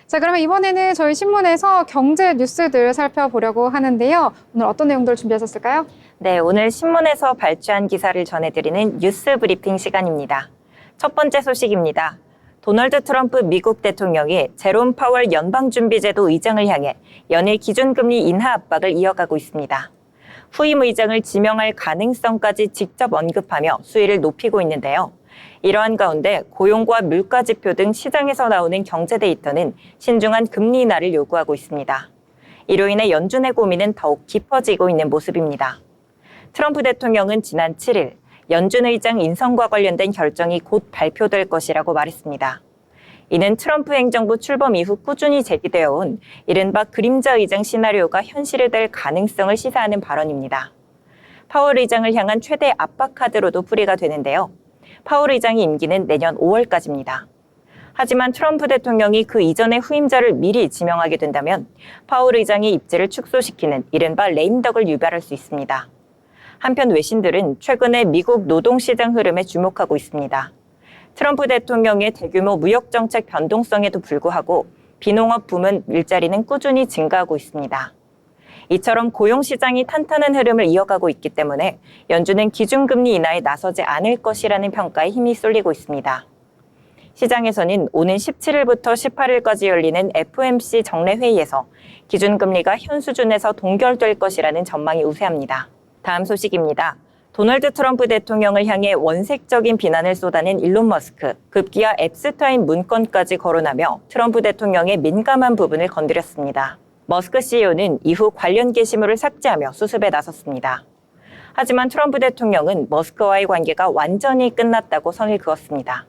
자, 그러면 이번에는 저희 신문에서 경제 뉴스들 살펴보려고 하는데요. 오늘 어떤 내용들 준비하셨을까요? 네, 오늘 신문에서 발췌한 기사를 전해드리는 뉴스 브리핑 시간입니다. 첫 번째 소식입니다. 도널드 트럼프 미국 대통령이 제롬 파월 연방준비제도 의장을 향해 연일 기준금리 인하 압박을 이어가고 있습니다. 후임 의장을 지명할 가능성까지 직접 언급하며 수위를 높이고 있는데요. 이러한 가운데 고용과 물가 지표 등 시장에서 나오는 경제 데이터는 신중한 금리 인하를 요구하고 있습니다. 이로 인해 연준의 고민은 더욱 깊어지고 있는 모습입니다. 트럼프 대통령은 지난 7일 연준 의장 인선과 관련된 결정이 곧 발표될 것이라고 말했습니다. 이는 트럼프 행정부 출범 이후 꾸준히 제기되어 온 이른바 그림자 의장 시나리오가 현실화될 가능성을 시사하는 발언입니다. 파월 의장을 향한 최대 압박 카드로도 풀이가 되는데요. 파월 의장의 임기는 내년 5월까지입니다. 하지만 트럼프 대통령이 그 이전의 후임자를 미리 지명하게 된다면 파월 의장의 입지를 축소시키는 이른바 레임덕을 유발할 수 있습니다. 한편 외신들은 최근에 미국 노동시장 흐름에 주목하고 있습니다. 트럼프 대통령의 대규모 무역정책 변동성에도 불구하고 비농업 부문 일자리는 꾸준히 증가하고 있습니다. 이처럼 고용시장이 탄탄한 흐름을 이어가고 있기 때문에 연준은 기준금리 인하에 나서지 않을 것이라는 평가에 힘이 쏠리고 있습니다. 시장에서는 오는 17일부터 18일까지 열리는 FOMC 정례회의에서 기준금리가 현 수준에서 동결될 것이라는 전망이 우세합니다. 다음 소식입니다. 도널드 트럼프 대통령을 향해 원색적인 비난을 쏟아낸 일론 머스크, 급기야 앱스타인 문건까지 거론하며 트럼프 대통령의 민감한 부분을 건드렸습니다. 머스크 CEO는 이후 관련 게시물을 삭제하며 수습에 나섰습니다. 하지만 트럼프 대통령은 머스크와의 관계가 완전히 끝났다고 선을 그었습니다.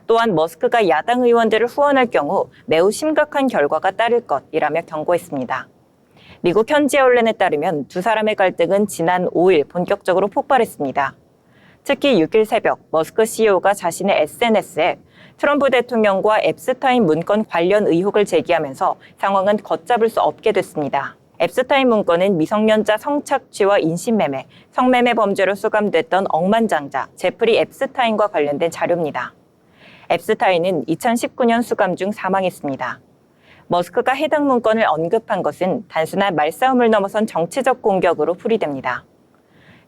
또한 머스크가 야당 의원들을 후원할 경우 매우 심각한 결과가 따를 것이라며 경고했습니다. 미국 현지 언론에 따르면 두 사람의 갈등은 지난 5일 본격적으로 폭발했습니다. 특히 6일 새벽 머스크 CEO가 자신의 SNS에 트럼프 대통령과 앱스타인 문건 관련 의혹을 제기하면서 상황은 걷잡을 수 없게 됐습니다. 앱스타인 문건은 미성년자 성착취와 인신매매, 성매매 범죄로 수감됐던 억만장자 제프리 앱스타인과 관련된 자료입니다. 앱스타인은 2019년 수감 중 사망했습니다. 머스크가 해당 문건을 언급한 것은 단순한 말싸움을 넘어선 정치적 공격으로 풀이됩니다.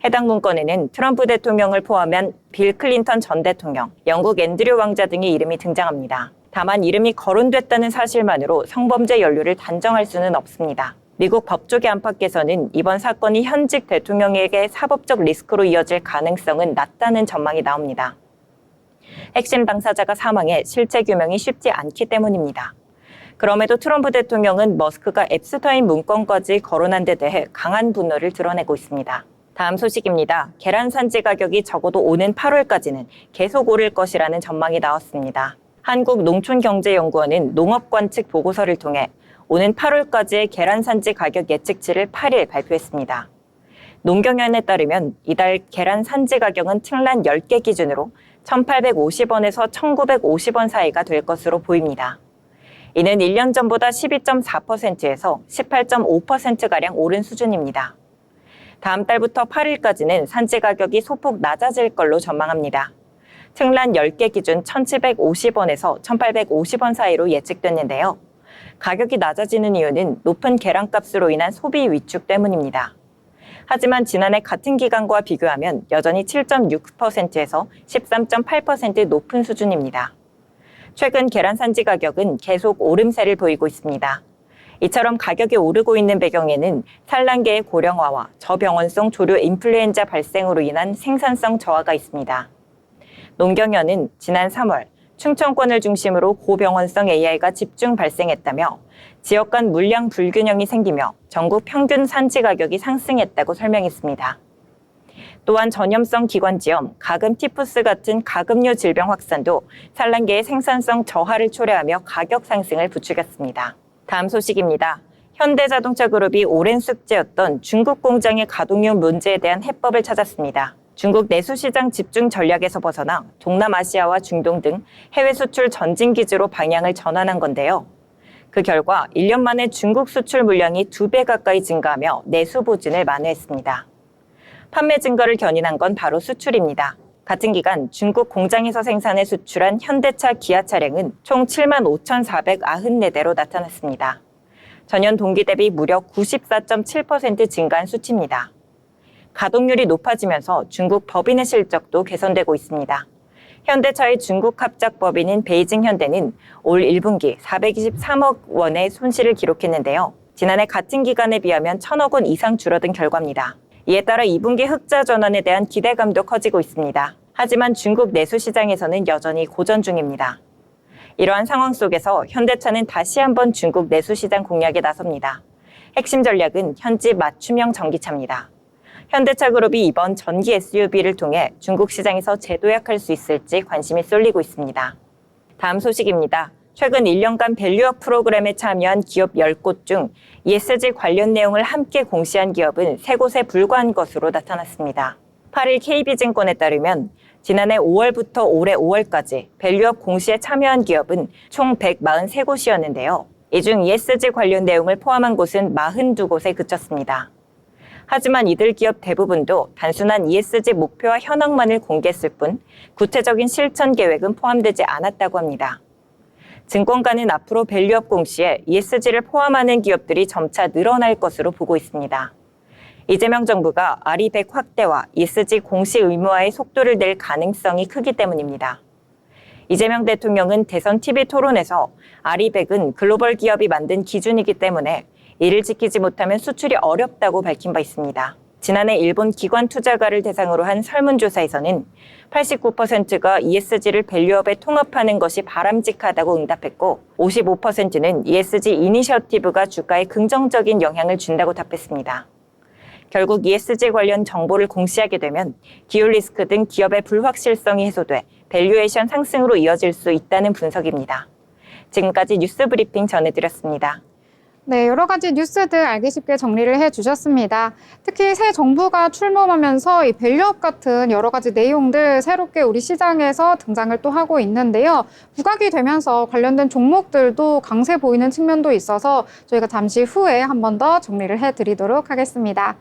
해당 문건에는 트럼프 대통령을 포함한 빌 클린턴 전 대통령, 영국 앤드류 왕자 등의 이름이 등장합니다. 다만 이름이 거론됐다는 사실만으로 성범죄 연루를 단정할 수는 없습니다. 미국 법조계 안팎에서는 이번 사건이 현직 대통령에게 사법적 리스크로 이어질 가능성은 낮다는 전망이 나옵니다. 핵심 당사자가 사망해 실체 규명이 쉽지 않기 때문입니다. 그럼에도 트럼프 대통령은 머스크가 앱스타인 문건까지 거론한 데 대해 강한 분노를 드러내고 있습니다. 다음 소식입니다. 계란 산지 가격이 적어도 오는 8월까지는 계속 오를 것이라는 전망이 나왔습니다. 한국농촌경제연구원은 농업관 측 보고서를 통해 오는 8월까지의 계란 산지 가격 예측치를 8일 발표했습니다. 농경연에 따르면 이달 계란 산지 가격은 층란 10개 기준으로 1,850원에서 1,950원 사이가 될 것으로 보입니다. 이는 1년 전보다 12.4%에서 18.5%가량 오른 수준입니다. 다음 달부터 8일까지는 산지 가격이 소폭 낮아질 걸로 전망합니다. 층란 10개 기준 1,750원에서 1,850원 사이로 예측됐는데요. 가격이 낮아지는 이유는 높은 계란값으로 인한 소비 위축 때문입니다. 하지만 지난해 같은 기간과 비교하면 여전히 7.6%에서 13.8% 높은 수준입니다. 최근 계란 산지 가격은 계속 오름세를 보이고 있습니다. 이처럼 가격이 오르고 있는 배경에는 산란계의 고령화와 저병원성 조류 인플루엔자 발생으로 인한 생산성 저하가 있습니다. 농경연은 지난 3월 충청권을 중심으로 고병원성 AI가 집중 발생했다며 지역 간 물량 불균형이 생기며 전국 평균 산지 가격이 상승했다고 설명했습니다. 또한 전염성 기관지염, 가금 티푸스 같은 가금류 질병 확산도 산란계의 생산성 저하를 초래하며 가격 상승을 부추겼습니다. 다음 소식입니다. 현대자동차 그룹이 오랜 숙제였던 중국 공장의 가동률 문제에 대한 해법을 찾았습니다. 중국 내수시장 집중 전략에서 벗어나 동남아시아와 중동 등 해외 수출 전진 기지로 방향을 전환한 건데요. 그 결과 1년 만에 중국 수출 물량이 2배 가까이 증가하며 내수 부진을 만회했습니다. 판매 증가를 견인한 건 바로 수출입니다. 같은 기간 중국 공장에서 생산해 수출한 현대차, 기아 차량은 총 75,494대로 나타났습니다. 전년 동기 대비 무려 94.7% 증가한 수치입니다. 가동률이 높아지면서 중국 법인의 실적도 개선되고 있습니다. 현대차의 중국 합작 법인인 베이징 현대는 올 1분기 423억 원의 손실을 기록했는데요. 지난해 같은 기간에 비하면 1,000억 원 이상 줄어든 결과입니다. 이에 따라 2분기 흑자 전환에 대한 기대감도 커지고 있습니다. 하지만 중국 내수 시장에서는 여전히 고전 중입니다. 이러한 상황 속에서 현대차는 다시 한번 중국 내수 시장 공략에 나섭니다. 핵심 전략은 현지 맞춤형 전기차입니다. 현대차 그룹이 이번 전기 SUV를 통해 중국 시장에서 재도약할 수 있을지 관심이 쏠리고 있습니다. 다음 소식입니다. 최근 1년간 밸류업 프로그램에 참여한 기업 10곳 중 ESG 관련 내용을 함께 공시한 기업은 3곳에 불과한 것으로 나타났습니다. 8일 KB증권에 따르면 지난해 5월부터 올해 5월까지 밸류업 공시에 참여한 기업은 총 143곳이었는데요. 이 중 ESG 관련 내용을 포함한 곳은 42곳에 그쳤습니다. 하지만 이들 기업 대부분도 단순한 ESG 목표와 현황만을 공개했을 뿐 구체적인 실천 계획은 포함되지 않았다고 합니다. 증권가는 앞으로 밸류업 공시에 ESG를 포함하는 기업들이 점차 늘어날 것으로 보고 있습니다. 이재명 정부가 아리백 확대와 ESG 공시 의무화의 속도를 낼 가능성이 크기 때문입니다. 이재명 대통령은 대선 TV 토론에서 아리백은 글로벌 기업이 만든 기준이기 때문에 이를 지키지 못하면 수출이 어렵다고 밝힌 바 있습니다. 지난해 일본 기관 투자가를 대상으로 한 설문조사에서는 89%가 ESG를 밸류업에 통합하는 것이 바람직하다고 응답했고 55%는 ESG 이니셔티브가 주가에 긍정적인 영향을 준다고 답했습니다. 결국 ESG 관련 정보를 공시하게 되면 기후 리스크 등 기업의 불확실성이 해소돼 밸류에이션 상승으로 이어질 수 있다는 분석입니다. 지금까지 뉴스 브리핑 전해드렸습니다. 네, 여러 가지 뉴스들 알기 쉽게 정리를 해주셨습니다. 특히 새 정부가 출범하면서 이 밸류업 같은 여러 가지 내용들 새롭게 우리 시장에서 등장을 또 하고 있는데요. 부각이 되면서 관련된 종목들도 강세 보이는 측면도 있어서 저희가 잠시 후에 한 번 더 정리를 해드리도록 하겠습니다.